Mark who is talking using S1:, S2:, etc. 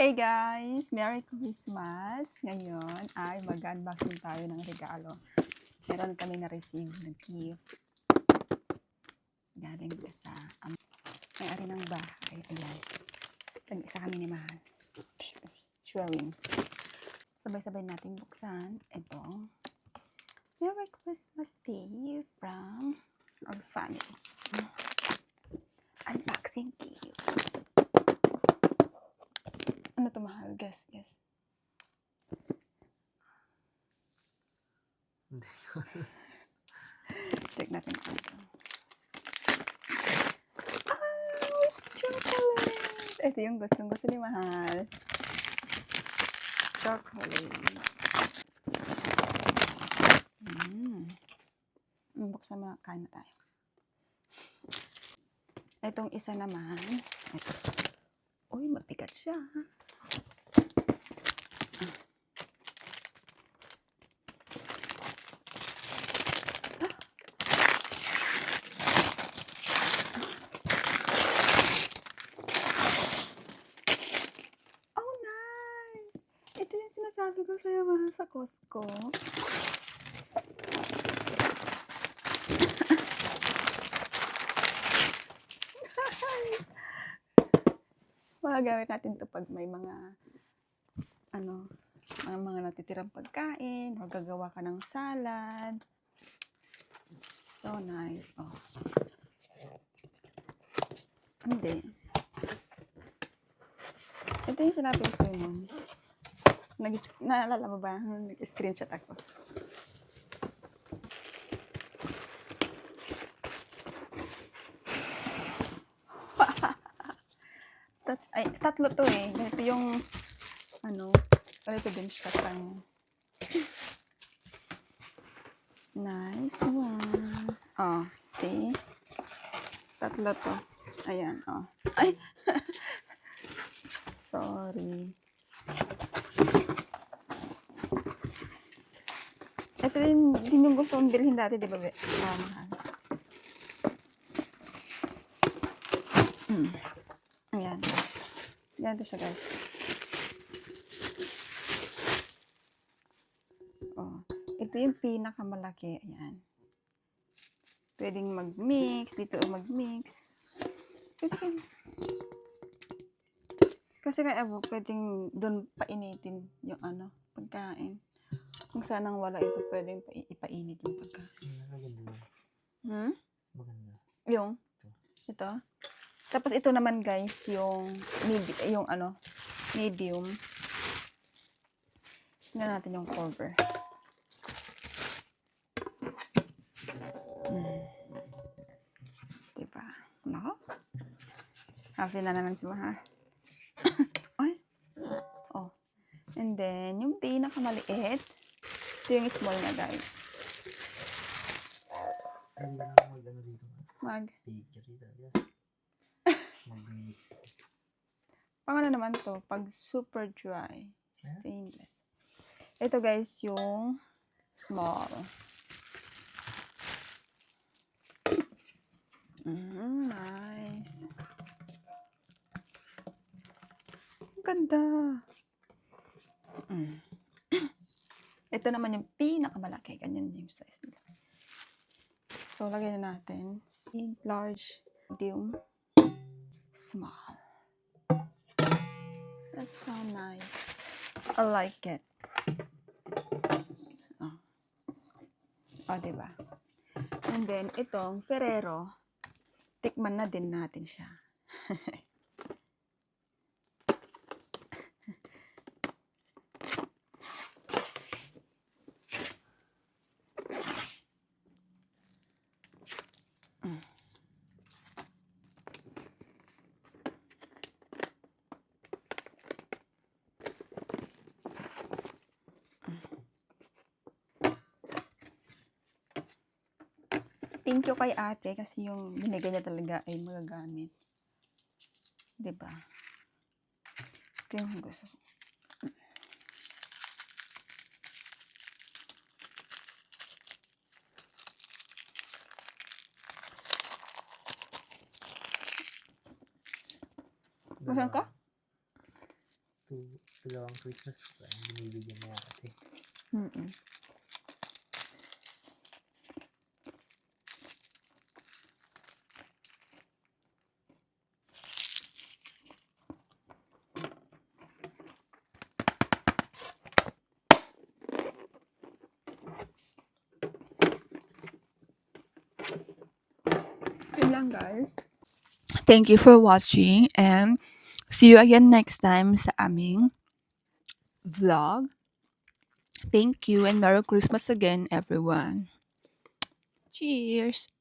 S1: Hey guys! Merry Christmas! Ngayon ay mag-unboxing tayo ng regalo. Meron kami na-receive ng gift. Galing sa may-ari ng bahay. Ayan. Tag-isa kami ni Mahal. Showing. Sabay-sabay natin buksan. Ito. Merry Christmas Day from our family. Unboxing gift. Ano to, Mahal? Guess. Check natin kung ito. Oh, it's chocolate! Ito yung gustong-gusto ni Mahal. Chocolate. Buksan mo na, kain na tayo. Itong isa naman, ito. Uy, mabigat siya. Oh, nice! Ito yung sinasabi ko sa'yo, Mahal, sa Costco. Nice! Magagamit natin ito pag may mga mga natitirang pagkain, magagawa ka ng salad. So nice. Oh. Hindi. Ito yung sinabi ko sa'yo nun. Naalala mo ba? Nag-screenshot ako. Tatlo to eh. Ito yung ito din siya kanya. Nice one. Oh, see? Tatlo to. Ayan, oh. Ay! Sorry. Ito din yung gusto kong bilhin dati, di ba? Mahal. Ayan. Yan to siya, guys. Oh. Ito yung pinakamalaki. Ayan. Pwedeng mag-mix. Dito mag-mix. Kasi kaya pwedeng doon painitin yung pagkain. Kung sanang wala ito, pwedeng ipainit yung pagkain.
S2: Maganda.
S1: Yung? Ito? Tapos ito naman, guys, yung medium. Tingnan natin yung cover. Diba? Nako? Happy na naman si Maha. Ay! Oh. And then, yung pinakamaliit, ito yung small na, guys. Pang naman to, pag super dry, stainless. Ito, guys, yung small. Nice. Ang ganda. Ito naman yung pinakamalaki. Ganyan yung size nila. So, lagyan na natin. Large, medium, small. That's so nice. I like it. Oh, diba? And then, itong Ferrero, tikman na din natin siya. Thank you kay ate kasi yung binigay niya talaga ay magagamit. Diba? Ito yung gusto ko. Masan ka?
S2: dalawang Christmas pa ang binibigyan ni ate.
S1: Mm. Yun lang, guys. Thank you for watching and see you again next time sa aming vlog. Thank you and Merry Christmas again, everyone. Cheers!